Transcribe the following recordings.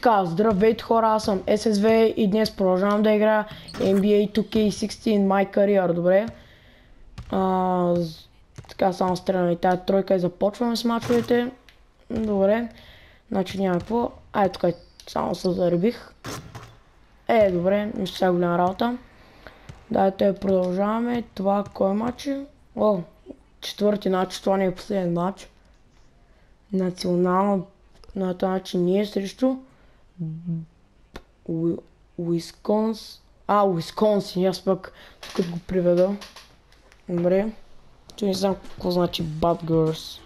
така, здравейте хора, аз съм SSV и днес продължавам да играя NBA 2K16 My Career, добре? Така само стрелям и тая тройка и започваме с мачовете. Добре, значи няма какво. Ай, тук само се заребих. Добре, нищо сега голяма работа. Дайте продължаваме. Това кой матч е? Четвърти матч, това не е последен матч. Национално на този начин ние срещу Уисконсин, аз пък тук го приведа. Добре. Че не знам какво значи Bad Girls.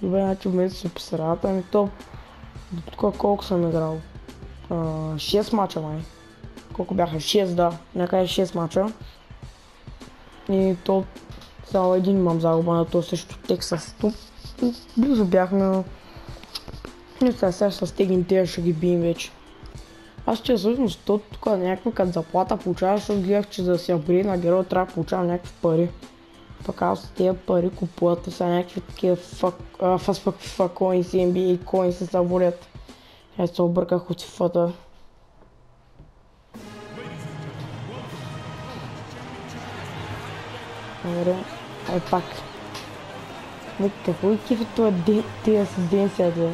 Добре, значи в момента се по средата, ами то тук колко съм играл? 6 мача май. Колко бяха? 6, да. Някъде 6 мача. И то само един имам загуба на то също Тексас. Близо бяхме, но не сега с тегин тези ще ги бием вече. Аз че всъщност тук някаква като заплата получава, защото гледах, че за да си апгрейд на героя трябва да получавам някакви пари. Пък аз тези пари купуват сега някакви такива FIFA coins и NBA coins се заволят. Аз се обърках от FIFA-та. Добре, пак. Какво и кефи това тия с денсията?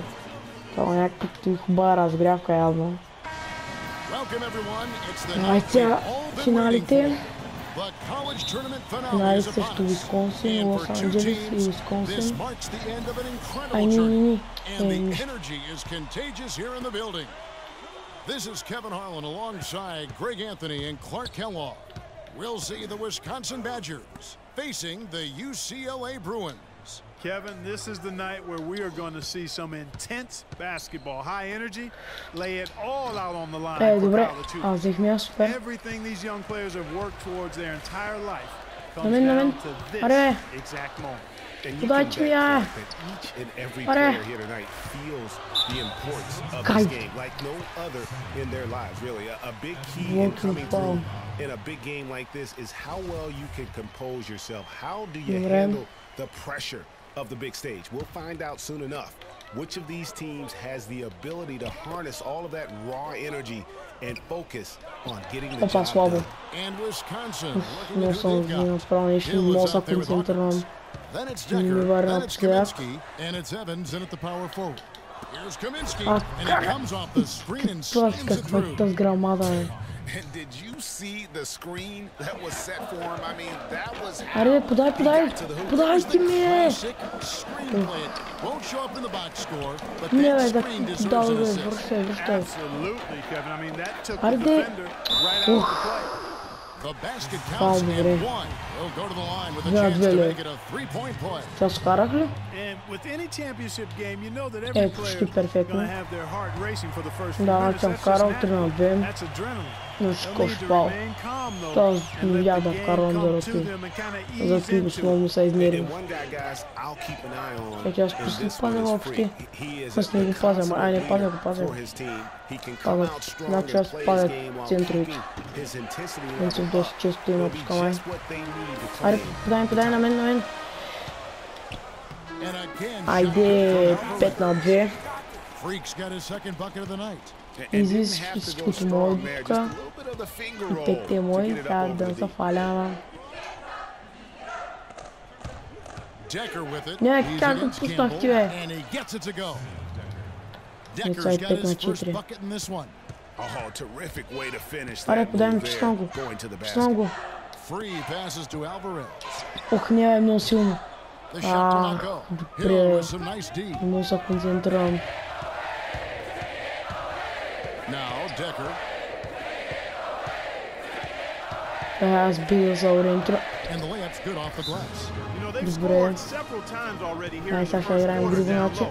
Това е някаква хубава разгрявка явно. Сега финалите. Финали срещу Уисконсин, Лос Анджелес и Уисконсин. This is Kevin Harlan alongside Greg Anthony and Clark Kellogg. We'll see the Wisconsin Badgers facing the UCLA Bruins. Kevin, this is the night where we are going to see some intense basketball, high energy, lay it all out on the line for college hoops. Everything these young players have worked towards their entire life comes down to this exact moment. And you can bet that each and every player here tonight feels the importance of this game like no other in their lives, really. A big key in coming through in a big game like this is how well you can compose yourself. How do you handle the pressure of the big stage? We'll find out soon enough which of these teams has the ability to harness all of that raw energy and focus on getting the job done. And Wisconsin Then it's Decker, then it's Kaminsky, and it's Evans in at the power forward. Here's Kaminsky, and he comes off the screen and slams it through. And did you see the screen that was set for him? I mean, that was Won't show up in the box score, but that screen deserves an assist. Absolutely, Kevin. I mean, that took the defender right out of the play. The basket counts and one. He'll go to the line with a chance to make it a three-point play. And with any championship game, you know that every player is going to have their heart racing for the first few minutes. That's just natural. That's adrenaline. They'll need to remain calm, though, and let the game come to them and kind of ease into it. And one guy, guys, I'll keep an eye on is this one is free. He is a big consummate for his team. He can come out strong and play his game while keeping his intensity level up. It'll be just what they need to play. Айде, 5 на 2. Freak's got his second bucket of the night. Излиза всичкото мое тук. И петте мои, трябва да се фалява. Не, как го пуснах ти, бе? Деца и 5 на 4. Аре, подай ми, пуснам го. Пуснам го. Ох, не е много силно. Добре. Много се концентрирам. Аз бил за ориентира. Добре. Сега ще играем друго начин.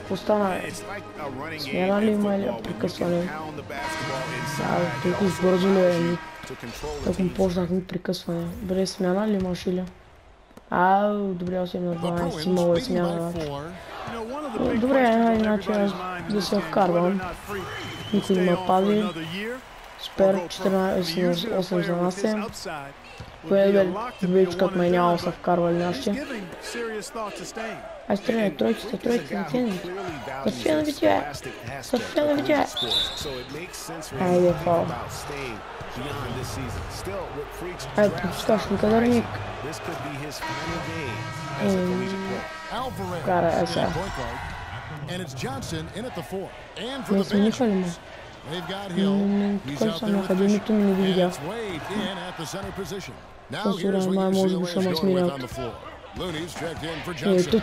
Остана. Смяна ли има или прекъсване? Толкова бързо ли е? Ако му почнахме прекъсване. Добре, смяна ли имаш или? Добре, 8 на 12 си мога да смяна. Добре, иначе аз да се вкарвам. Никой не ме пази. Супер, 14-8 за нас е. Вече като ме няма са вкарвали нашите. Ай, стреляй, тройките, не ценни. Съвсем видя. Айде, фал. Ай, пропускаш никъдърник. Кара, сега. Не смениха ли му? Кой съм академито ми не ги видях. Посурен май може би ще ме сменят.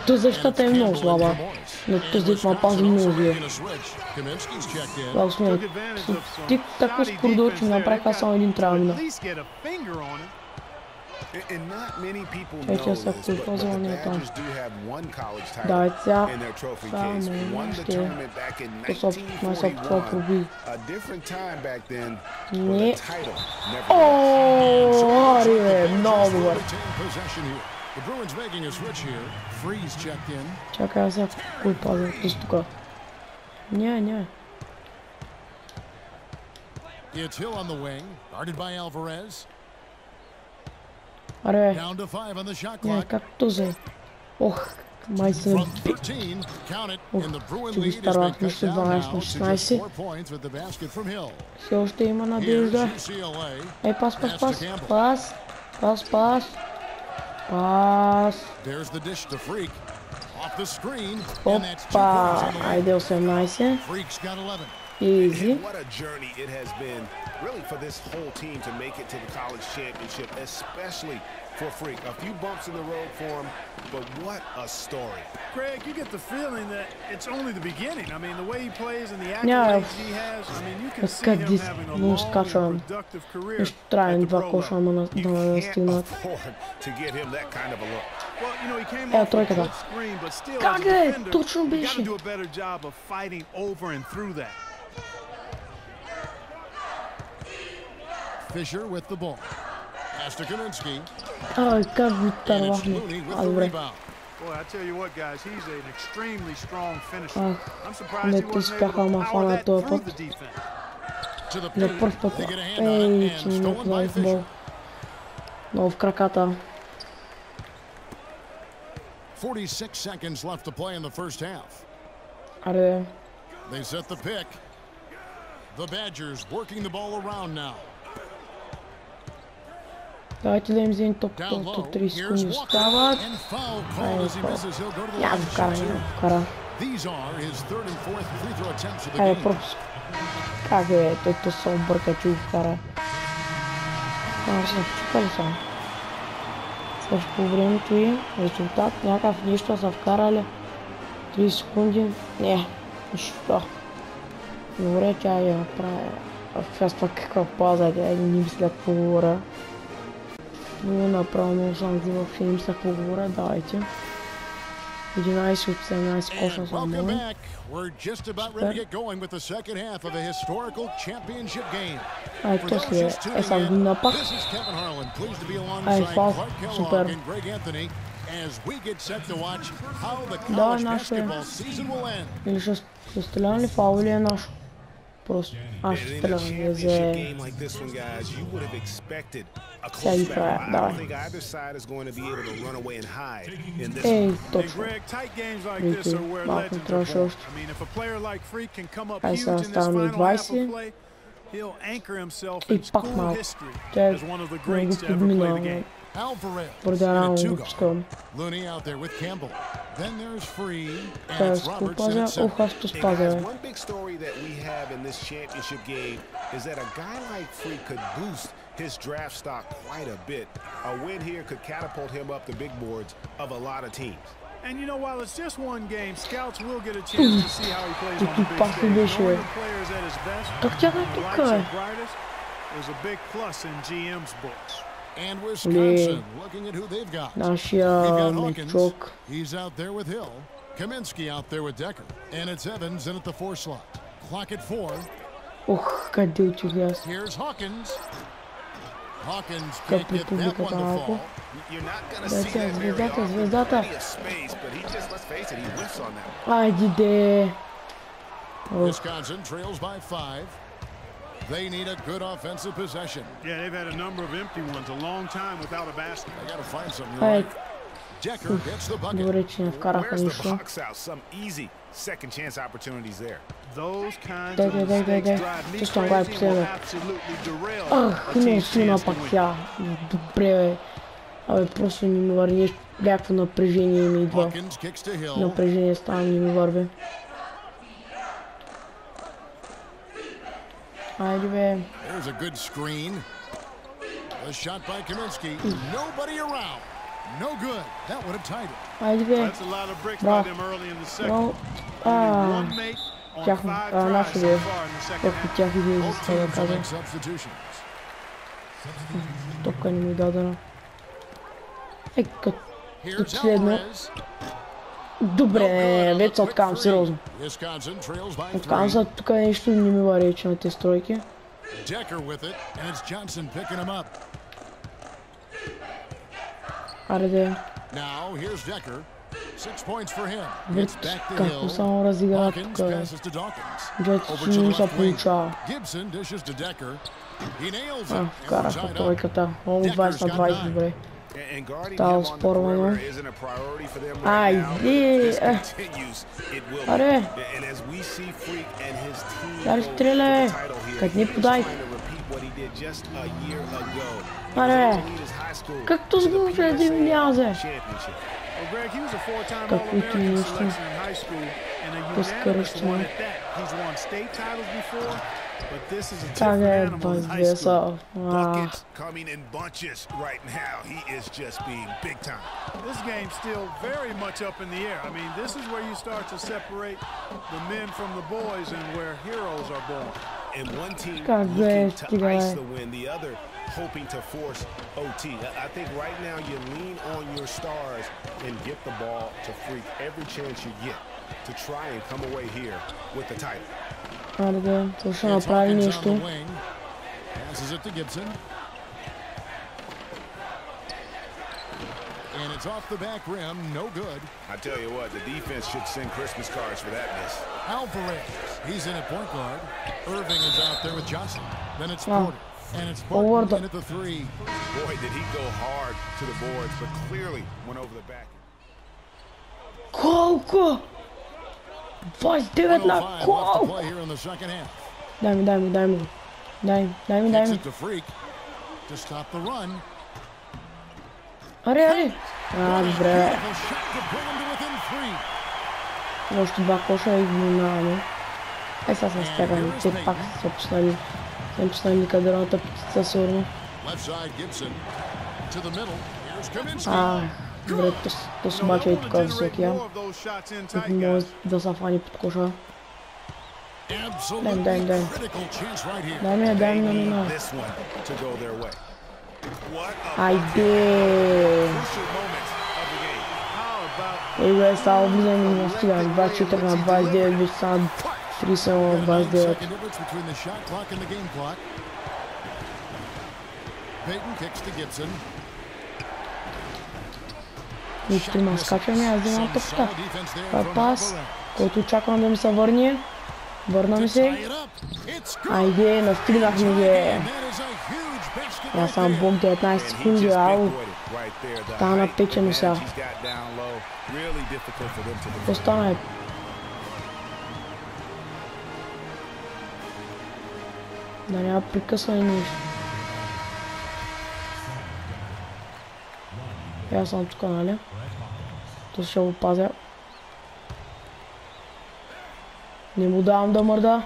Тут защитата е много слаба. Но тук здесь ме пази много зле. Това сменят. Тик така с коридор, че направиха само един травмина. Ето са кулпазал не е там. Да, е сега. Ще. То са това проби. Не. Ооо, Ари бе, много добър. Чакай, аз сега кулпазал до тука. Не. Аре, не, както зе. Ох, май се... Ох, че ги старах, нищо 12 на 16. Все още има надежда. Ей, пас. Опа, айде 18. Easy. What a journey it has been, really, for this whole team to make it to the college championship, especially for Freak. A few bumps in the road for him, but what a story. Greg, you get the feeling that it's only the beginning. I mean, the way he plays and the accolades he has, I mean, you can see him having a long, productive career. Ще трябва два коша, ама да стигнат. To get him that kind of a look. Well, you know, he came off the split screen, but still, as a defender, you got to do a better job of fighting over and through that. Fisher with the ball. Pass to Kaminsky. Ай, как ви тарвахме. Добре. Boy, I tell you what, guys, he's an extremely strong finisher. I'm surprised Не he ти wasn't спяха able to ма power фана that този through път. the defense. За първ път. Ей, че ми не подаде футбол. Много в краката. 46 seconds left to play in the first half. Аре. They set the pick. The Badgers working the ball around now. Давайте да им вземем топката от 30 секунди остават. Я го кара. Айде, пропуск. Как е, той то се обърка, че го кара. Се чука ли само? Също по времето и резултат, някакъв нещо са вкарали. 30 секунди. Не, нищо. Добре, че я направя. Аз пък каква паза, не мисля какво говоря. Но направо много съм ги въобще не мисля какво говоря, давайте. 11 от 17 коша само. Ай, то си е сам ги напак. Ай, фал, супер. Да, е наше. Или ще стрелян ли фал или е наше? Просто аз ще стрелям, не зе... Сега ги правя, давай. Ей, точно. Вики, малко не трябваше още. Ай, сега ставаме 20. И пак малко. Тя не го подмина, поради рано го пускам. Тя го пазя, ох, аз то спазя. His draft stock quite a bit. A win here could catapult him up the big boards of a lot of teams. And you know, while it's just one game, scouts will get a chance to see how he plays on the big stage. Knowing the players at his best, the lights are brightest, is a big plus in GM's books. And Wisconsin looking at who they've got. Нашия мечок. He's out there with Hill. Kaminsky out there with Decker. And it's Evans in at the 4 slot. Clock at 4. Ох, къде отиде аз? Here's Hawkins. Hawkins can't get that one to fall. Звездата. Айде де. Wisconsin trails by 5. They need a good offensive possession. Yeah, they've had a number of empty ones, a long time without a basket. They got to find something. Right. Decker gets the bucket. Добре, че не вкараха нищо. Some easy second chance opportunities there. Those kinds of mistakes drive me crazy and will absolutely derail a team's chance to win. Добре, бе. Абе, просто не ми върви нещо. Някакво напрежение ми идва. Напрежение става, не ми върви. Айде, бе. There's a good screen. A shot by Kaminsky. Nobody around. No good. That would have tied it. Айде, бе. That's a lot of bricks by them early in the second. Тях нашо бе. Както тях и вие за да кажа. Топка не ми дадена. Като следно. Добре, вече се откавам сериозно. Откавам се, тук нещо не ми вари, че на тези стройки. Аре де. Вече както само разигра тук. Джето си не се получава. Вкараха тройката. Много 20 на 20, добре. Става спорвано. Айде! Аре! Аре, стреляй! Как не подай! Аре! Както сгубя, да ми лязе! Каквито нещо. Безкръщено. Так е, базбеса. Coming in bunches right now. He is just being big time. This game's still very much up in the air. I mean, this is where you start to separate the men from the boys and where heroes are born. And one team looking to ice the win, the other hoping to force OT. I think right now you lean on your stars and get the ball to Freak every chance you get to try and come away here with the title. Арде, то ще направи нещо. And it's off the back rim, no good. I tell you what, the defense should send Christmas cards for that miss. Alvarez, he's in at point guard. Irving is out there with Johnson. Then it's Porter, and it's Porter in at the three. Boy, did he go hard to the boards, but clearly went over the back. Колко? 29 на колко? Дай ми. Аре. Добре. Още два коша и внимаваме. Сега се стягаме. Те пак са пуснали кадърната птица сигурно. Добре, то се бача и тук високия. Тук може да се фани под коша. Дай. Дай ми. Айде! Бе, става влизане на стигане. 24 на 29, вече са 30 на 29. Нищо има скачване, аз вземам тъпка. Това е пас, който очаквам да ми се върне. Върна ми се. Айде, настигнахме ги. Аз съм бог 19 секунди, ау. Стана печено сега. Какво стана е? Да няма прекъсване нищо. Аз съм тук, нали? То ще го пазя. Не му давам да мърда.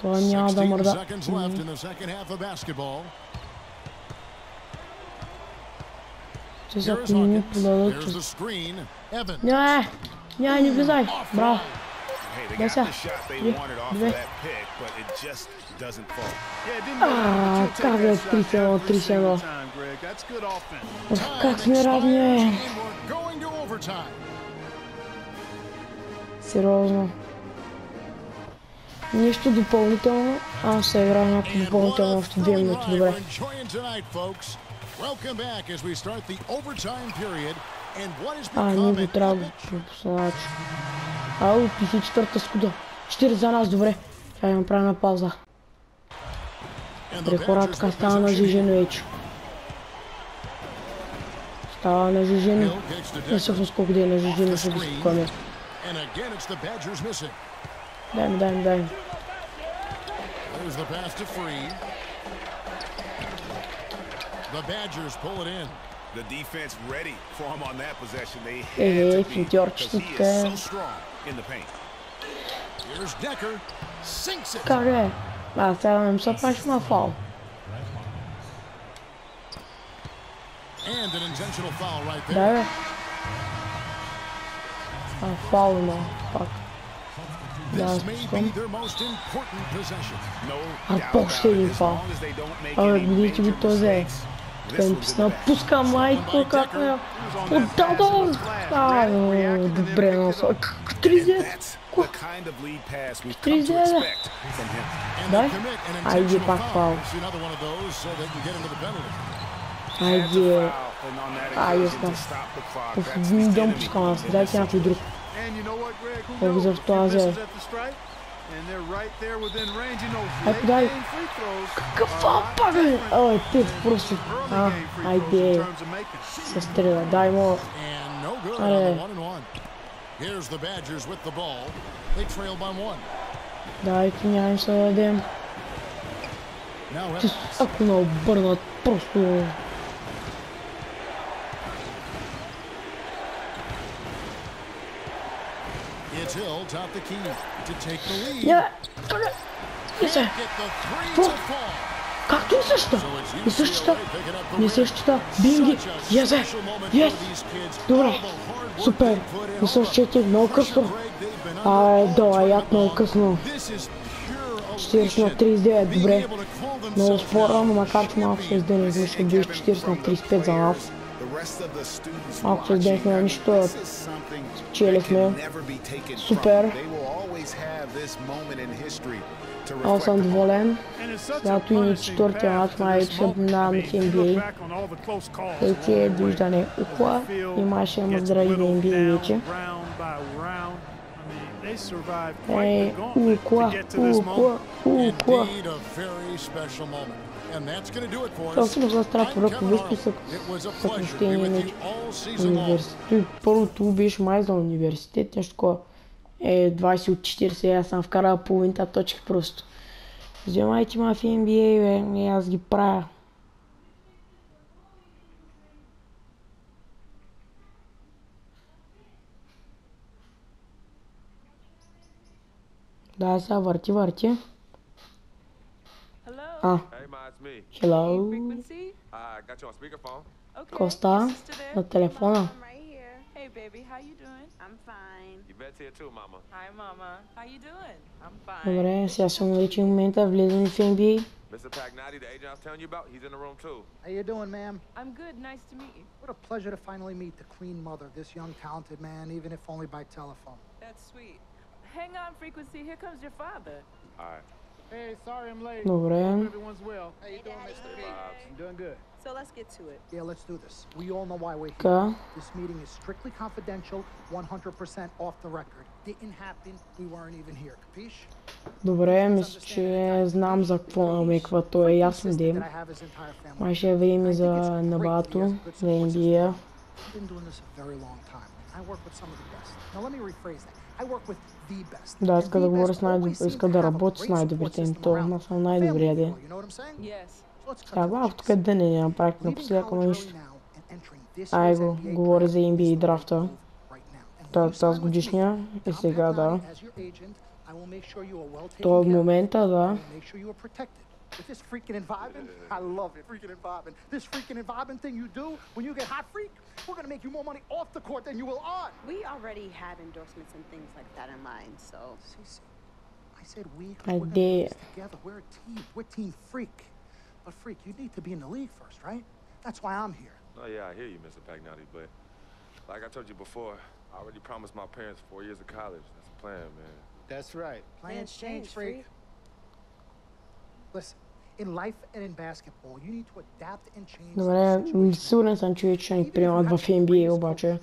Това няма да мърда. Че са ако не ми подадат чувство. Не влизай. Браво. Дай сега. 2. Как е 3-1. Как сме равни. Сериозно. Нищо допълнително. Аз се играя някакво допълнително още 2 минути. Добре. Ние го трябва да пропусна. Ау, 54-та скуда. 4 за нас, добре. Тя да направим на пауза. Прехора така става нажижено вече. Става нажижено. Не всъщност колко да е нажижено, ще го спокойме. Дай ми. Финтьорчетите. Как е? Сега не се паш на фал. Да, бе. Фал има, пак. Да, спускам. Почти един фал. Видите ви този е. Тук е написано, пуска майко, как ме поддадох. Добре, но са. 3-9. 3-9. Дай. Айде пак фал. Айде. Ясно. Не дам пускам аз. Дайте някой друг. Ево за този. Дай. Какъв фал пак бе? Те просто. Айде. Се стреля. Дай му. Дайте, нямам се да дадем. Ако не обърнат, просто... Както и същата, бинги, добре, супер, и същите, много късно, як много късно, 40/39, добре, много спорно, макар че малко се издъни, защото беше 40/35 за нас. Малко се издънихме на нищо, спечелихме, супер. Аз съм доволен, когато и четвъртия мач май ще минаваме в NBA. Ейте, виждане Укла и май ще има здрави в NBA вече. Укла. Това се го страх поръко, вижте съкръщение на университет. Първото беше май за университет, нещо такова. 20 от 40, аз съм вкарал половината точки просто. Вземайте ма в NBA, бе, аз ги правя. Да, сега върти. Hello. Коста на телефона. Hey baby, how you doing? I'm fine. Yvette's here too, mama. Hi mama. How you doing? I'm fine. Добре, сега съм нарича момента, влизаме в NBA. Mr. Pagnati, the agent I was telling you about, he's in the room too. How you doing, ma'am? I'm good. Nice to meet you. What a pleasure to finally meet the queen mother, this young talented man, even if only by telephone. That's sweet. Hang on, Frequency. Here comes your father. All right. Hey, sorry I'm late. Добре. Everyone's well. How you doing, Mr. P? I'm doing good. So let's get to it. Yeah, let's do this. We all know why we're here. Така. This meeting is strictly confidential, 100% off the record. Didn't happen. We weren't even here. Capiche? Добре, мисля, че знам за какво намеква, то е ясно дем. Май ще видим и за набато, за NBA. Да, иска да говоря с най-добрите, иска да работи с най-добрите им, то съм най-добрия ден. Сега малко тук е ден няма практика напоследък, ама нищо. Говори за NBA драфта. Тази годишния и сега, да. То е момента, да. With this freaking environment, I love it. Freaking environment. This freaking environment thing you do when you get hot freak, we're gonna make you more money off the court than you will on. We already have endorsements and things like that in line, so. I said we, because we're gonna do this together. We're a team. We're Team Freak. But Freak, you need to be in the league first, right? That's why I'm here. Oh yeah, I hear you, Mr. Pagnati, but like I told you before, I already promised my parents 4 years of college. That's the plan, man. That's right. Plans change, Freak. Listen, in life and in basketball, you need to adapt and change. Добре, сигурен съм, че ще ни приемат в NBA, обаче.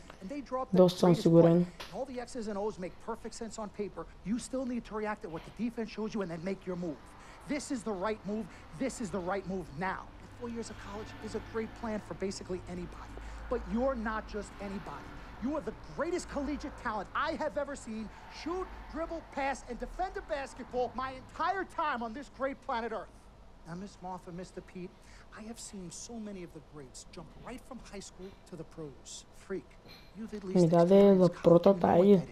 Доста съм сигурен. All the X's and O's make perfect sense on paper. You still need to react to what the defense shows you and then make your move. This is the right move. This is the right move now. 4 years of college is a great plan for basically anybody. But you're not just anybody. You are the greatest collegiate talent I have ever seen shoot, dribble, pass, and defend a basketball my entire time on this great planet Earth. Now, Miss Martha, Mr. Pete, I have seen so many of the greats jump right from high school to the pros. Freak, you've at least Ми даде въпротата, айде.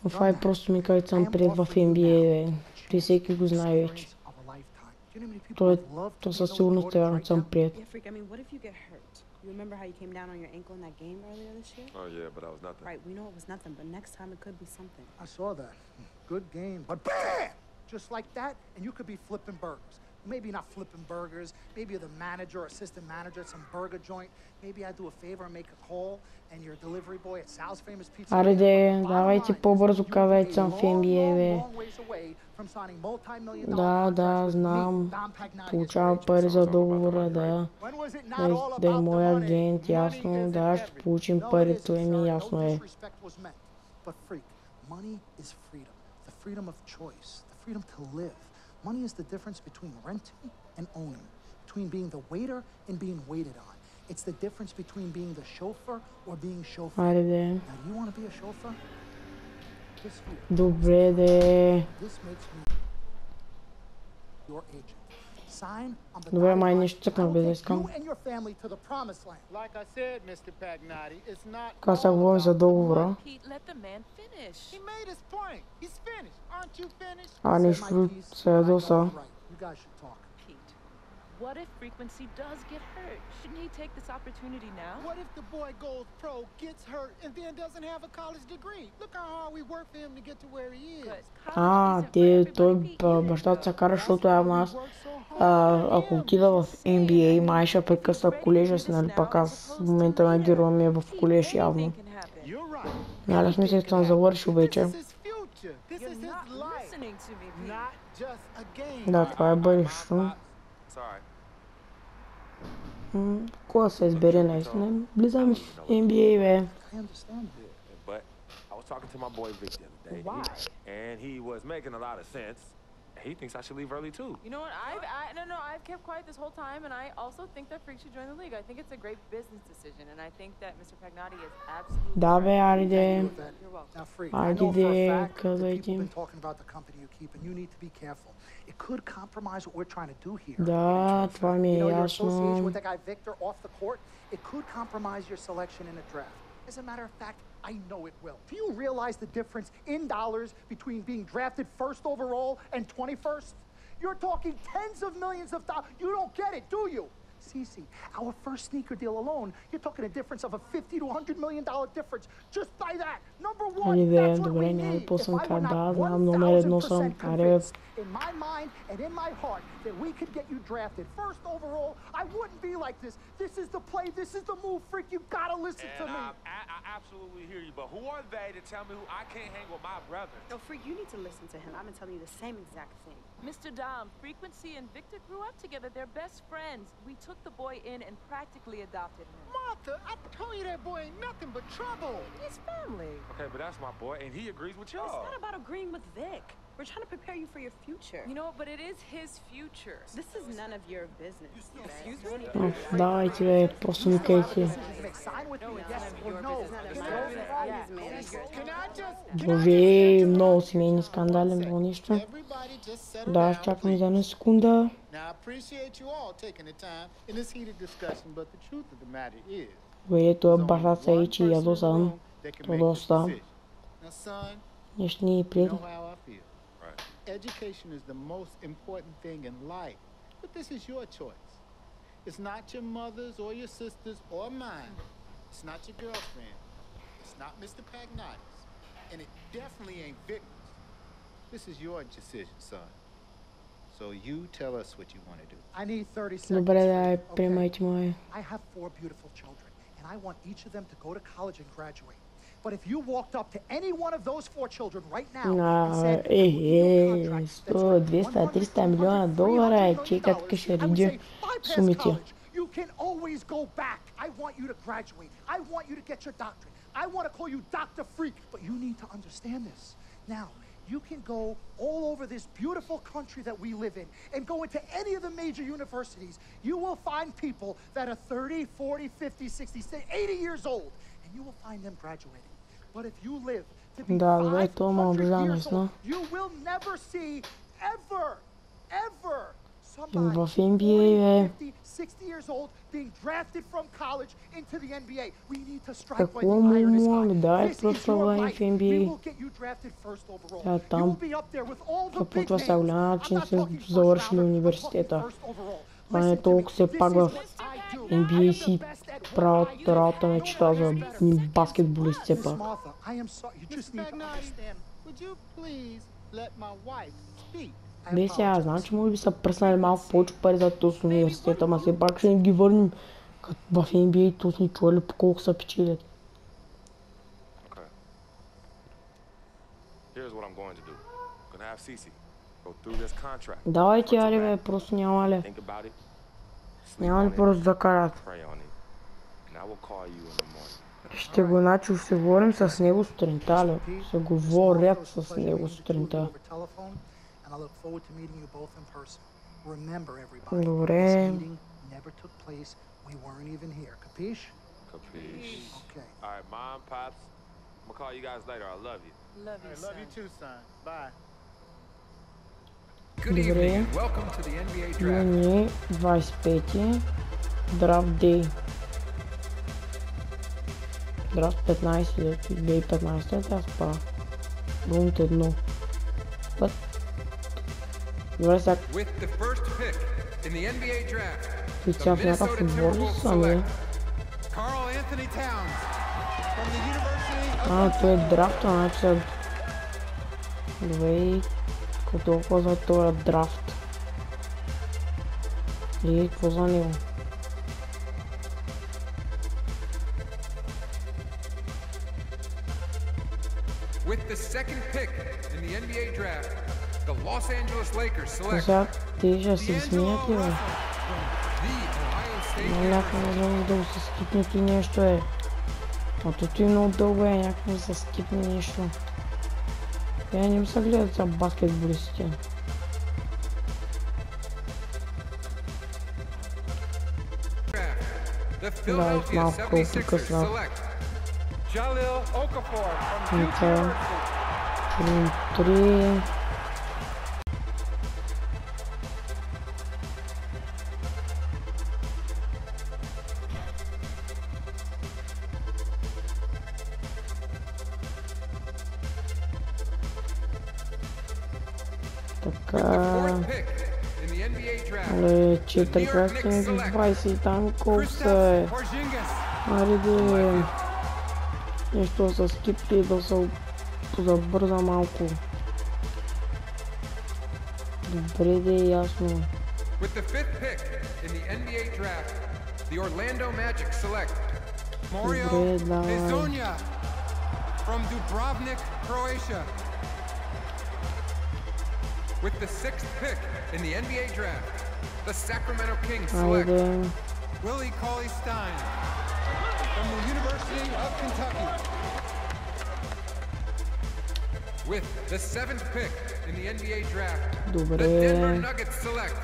Но това е просто ми който съм пред в NBA, бе. Ти всеки го знае вече. То със сигурност е вярно съм пред. You remember how you came down on your ankle in that game earlier this year? Oh, yeah, but that was nothing. Right, we know it was nothing, but next time it could be something. I saw that. Good game. But BAM! Just like that, and you could be flipping burgers. Maybe not flipping burgers. Maybe you're the manager or assistant manager at some burger joint. Maybe I do a favor and make a call, and you're a delivery boy at Sal's Famous Pizza. Аре, давайте по-бързо казайте съм в NBA, бе. Да, знам. Получавам пари за договора, да. Да е мой агент, ясно. Да, ще получим пари, това ми ясно е. Money is the difference between renting and owning, between being the waiter and being waited on. It's the difference between being the chauffeur or being chauffeured. Now, do you want to be a chauffeur? This here. Добре, де. This makes me your agent. Sign on the Добре, май нещо цъкна, бе, да искам. you and your family to the promised land. Like I said, Mr. Pagnotti, it's not. Така сега говори за договора. Pete, let the man finish. He made his point. He's finished. Aren't you finished? А, нещо се ядоса. You guys should talk. Pete, what if Frequency does get hurt? Shouldn't he take this opportunity now? What if the boy goes pro, gets hurt, and then doesn't have a college degree? Look how hard we work for him to get to where he is. А, той бащата се кара, защото явно аз, ако отида в NBA, май ще прекъсна колежа си, нали, пак аз в момента на героя ми е в колеж явно. Нали, смисъл, че съм завършил вече. Да, това е бъдещето. Кога се избере наистина? Влизаме в NBA, бе. Talking to my boy Vic the other day. Why? And he was making a lot of sense. He thinks I should leave early too. You know what? I've kept quiet this whole time, and I also think that Freak should join the league. I think it's a great business decision, and I think that Mr. Pagnotti is absolutely. Да, бе, айде. Now, Freak, I Айде, know for a fact that казвайте people have им. been talking about the company you keep, and you need to be careful. It could compromise what we're trying to do here. Да, това ми е You know, your association ясно. with that guy Victor off the court, it could compromise your selection in a draft. As a matter of fact, I know it will. Do you realize the difference in dollars between being drafted first overall and 21st? You're talking tens of millions of dollars. You don't get it, do you? Cece, our first sneaker deal alone, you're talking a difference of a $50 to $100 million difference just by that. Number one, that's what we need. If I were not 1,000% convinced in my mind and in my heart that we could get you drafted first overall, I wouldn't be like this. This is the play. This is the move, Freak. You gotta listen to me. I absolutely hear you, but who are they to tell me who I can't hang with my brother? No, Freak, you need to listen to him. I've been telling you the same exact thing. Mr. Dom, Frequency and Victor grew up together. They're best friends. We took the boy in and practically adopted him. Martha, I told you that boy ain't nothing but trouble. He's family. Okay, but that's my boy, and he agrees with y'all. It's not about agreeing with Vic. We're trying to prepare you for your future. You know, but it is his future. This is none of your business. Excuse me? Давайте, бе, просто ми кажете. Боже, много семейни скандали, много нищо. Да, чакам за една секунда. Бе, това бащата се ичи ядосан. То доста. Нещо ни е приятно. Education is the most important thing in life, but this is your choice. It's not your mother's or your sister's or mine. It's not your girlfriend. It's not Mr. Pagnotti's. And it definitely ain't Victor's. This is your decision, son. So you tell us what you want to do. I need 30 seconds. Добре, да, приемайте мое. I have 4 beautiful children, and I want each of them to go to college and graduate. But if you walked up to any one of those 4 children right now and said, $100, 200, 300 милиона долара, чека така ще реди сумите. You can always go back. I want you to graduate. I want you to get your doctorate. I want to call you Dr. Freak, but you need to understand this. Now, You can go all over this beautiful country that we live in and go into any of the major universities. You will find people that are 30, 40, 50, 60, 80 years old, and you will find them graduating. But if you live to be 500 years old, you will never see ever somebody 40, 50, 60 years old being drafted from college into the NBA. We need to strike while the iron is hot. This is your life. We will get you drafted first overall. You will be up there with all the big names. I'm not talking first rounder, I'm talking first overall. Listen to me. This is what I do. NBA си правят работа мечта за баскетболист все пак. I am sorry. You just need to understand. Would you please let my wife speak? Бе сега, знам, че може би са пръснали малко повече пари за този университет, ама все пак ще им ги върнем в NBA, то сме чували по колко са печелят. Давайте, аре бе, просто няма ли. Няма ли просто да карат. Ще го начал, ще говорим с него сутринта, ли. Ще говорят с него сутринта. I look forward to meeting you both in person. Remember, everybody, Добре. this meeting never took place. We weren't even here. Capiche? Capiche. Okay. All right, Mom, Pops, I'm gonna call you guys later. I love you. Love you, I love you too, son. Bye. Good evening. Welcome to the NBA draft. Юни 25 драфт дей. Драфт 15, 2015, тя спа. Думите едно. Път. With the first pick in the NBA draft, the Minnesota Timberwolves select Karl Anthony Towns from the University of той е драфт, значи добре, какво за този драфт и какво за него. With the second pick in the NBA draft, the Los Angeles Lakers select D'Angelo Russell. Някакво да се скипне ти нещо е. А тут и много дълго е, някакво да се скипне нещо. Я не се гледат за баскетболистите. Да, и малко прекъсна. Три. Така... Але 4 крачки, 20 и там колко са е. Аре нещо да се скипи, да се забърза малко. Добре да е ясно. With the fifth pick in the NBA draft, the Orlando Magic select Mario Hezonja from Dubrovnik, Croatia. With the sixth pick in the NBA draft, the Sacramento Kings select Willie Cauley-Stein from the University of Kentucky. With the seventh pick in the NBA draft, the Denver Nuggets select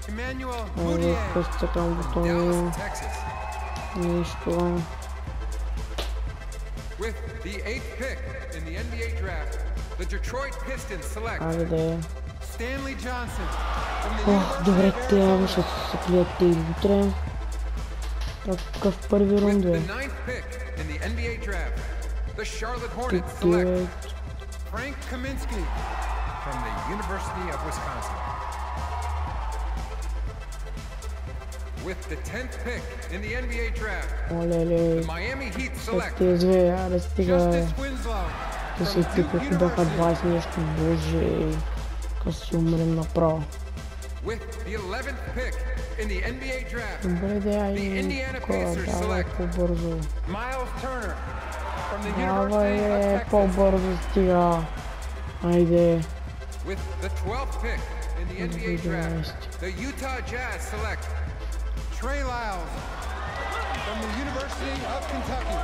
Emmanuel Mudiay from Dallas, Texas. With the eighth pick in the NBA draft, the Detroit Pistons select Stanley Johnson from the University of Arizona. With the ninth pick in the NBA draft, the Charlotte Hornets select Frank Kaminsky from the University of Wisconsin. With the 10th pick in the NBA draft, the Miami Heat select Justice Winslow from Duke University. With the 11th pick in the NBA draft, the Indiana Pacers select Miles Turner from the University of Texas. With the 12th pick in the NBA draft, the Utah Jazz select Trey Lyles from the University of Kentucky.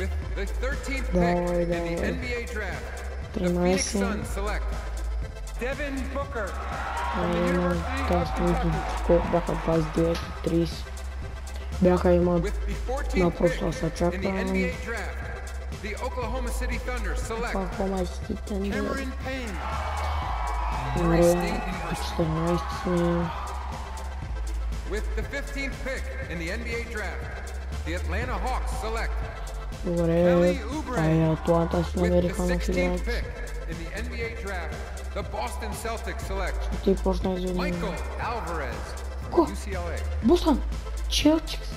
With the 13th pick in the NBA draft, the Phoenix Suns select Devin Booker from the University of Kentucky. Бяха 29 и 30. Бяха имат With the 14th на pick прошлата се in the чака. NBA draft, the Oklahoma City Thunder select Cameron Payne from Murray State University. 14 сме. With the 15th pick in the NBA draft, the Atlanta Hawks select Добре, Kelly Oubre. Атланта си With the намериха на 16th фигурата. pick in the NBA draft, the Boston Celtics select Ти почна извини. Michael Alvarez Ко? from UCLA. Бостън! Челтикс!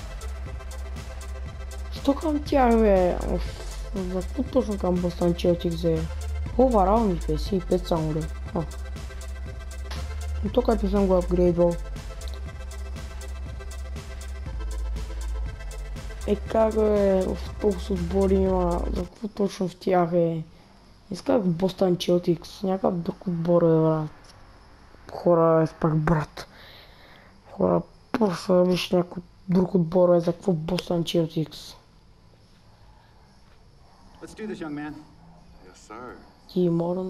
Що към тях, бе? За какво точно към Бостън Челтикс, бе? Оварал ми 55 само, бе. Но то като съм го апгрейдвал. Как, бе? В толкова отбори има. За какво точно в тях, бе? Исках Бостън Челтикс. Някакъв друг отбор, бе, брат. Хора, е пак брат. Хора, просто виж някой друг отбор, е за какво Бостън Челтикс. Let's do this, young man. Yes, sir. И мога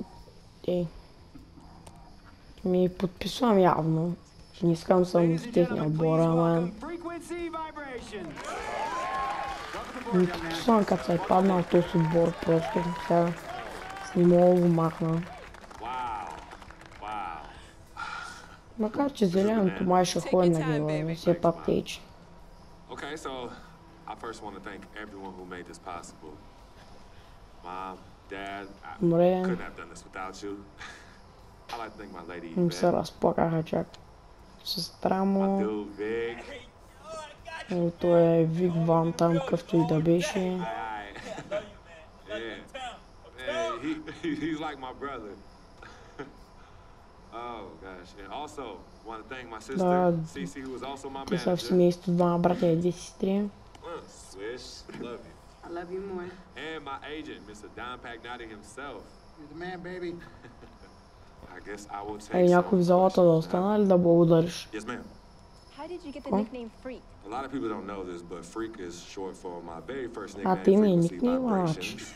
ми подписвам явно. Не искам съм в техния отбор, ама ми подписвам като се е паднал този отбор, просто сега не мога да го махна. Макар че зеленото май ще ходи на гила, все пак тече. Okay, so I first want to thank everyone who made this possible. Mom, Dad, I couldn't have done this without you. I like to thank my lady. Им се разплакаха чак. Сестра му. Той е Вик Ван там, къвто и да беше. He's like my brother. Oh gosh, and also want to thank my sister, Cece, who was also my manager. Те са в семейство, двама братя и две сестри. Swish, love you. I love you more. And my agent, Mr. Don Pagnotti himself. You're the man, baby. I guess I will take някой в залата да остана или да благодариш? Yes, ma'am. How did you get the nickname Freak? A lot of people don't know this, but Freak is short for my very first А ти nickname, ми Frequency никнейм, Vibrations.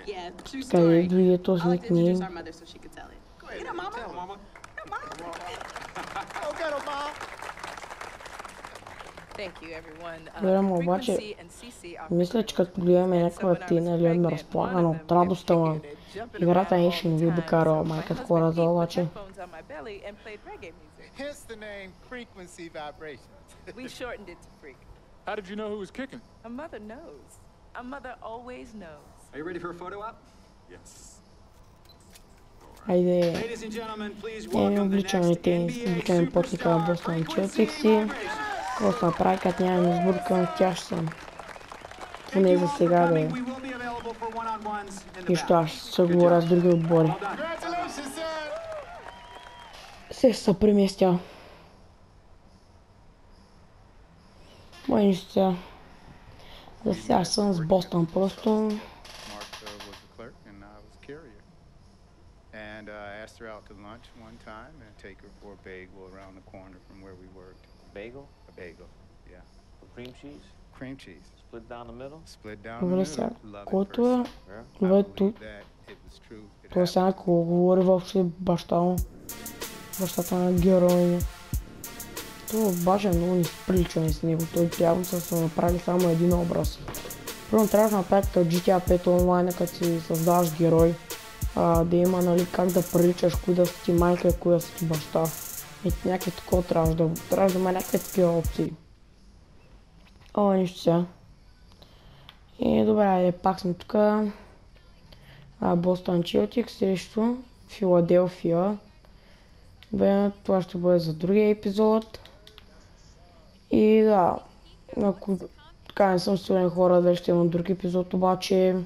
Yeah, true Къде story. дойде този I'll have to introduce никнейм? our mother so she could tell it. Go ahead, mama. Tell mama. Go get him, Mom. Thank you, everyone. Гледам обаче, мисля, че като гледаме някаква активна или ме разполагана от радостта му. Играта не ще не ви докарва майката хората, обаче. Hence the name Frequency Vibrations. We shortened it to Freak. How did you know who was kicking? A mother knows. A mother always knows. Are you ready for a photo op? Yes. Хайде, Ladies and gentlemen, please welcome the next обличаме потника на Бостън Челтикс и какво се направи, като нямам избор към тях ще съм. Поне за сега да е. Нищо, аз ще се говоря с други отбори. Се преместя. Мой нищо сега. За сега съм с Бостън просто. And I asked her out to lunch one time and take her for a bagel around the corner from where we worked. Bagel? A bagel, yeah. With cream cheese? Cream cheese. Split down the middle? Split down the Добре middle. сега, Love it който first. е тук, той сега какво говори въобще баща му, бащата на героя. Това обаче много ни прилича с него, той явно са направили само един образ. Първо трябва да направи като GTA 5 онлайн, като си създаваш герой. Да има, нали, как да приличаш, кои да си ти майка и кои да си ти баща. И някакви такова трябва да има някакви такива опции. Нищо сега. И добре, пак сме тук. Бостън Челтикс срещу Филаделфия. Добре, това ще бъде за другия епизод. И да, ако така не съм сигурен хора дали ще има друг епизод, обаче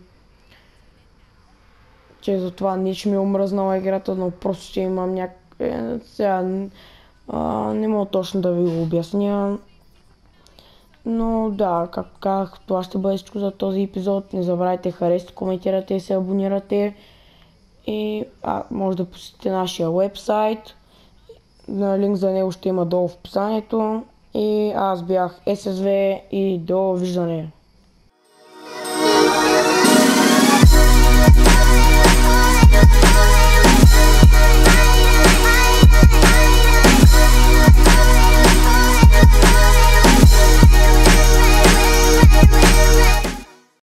че за това не ще ми е омръзнала играта, но просто ще имам сега не мога точно да ви го обясня. Но да, както казах, това ще бъде всичко за този епизод. Не забравяйте, харесайте, коментирате и се абонирате. И може да посетите нашия вебсайт. Линк за него ще има долу в описанието. И аз бях SSV и довиждане.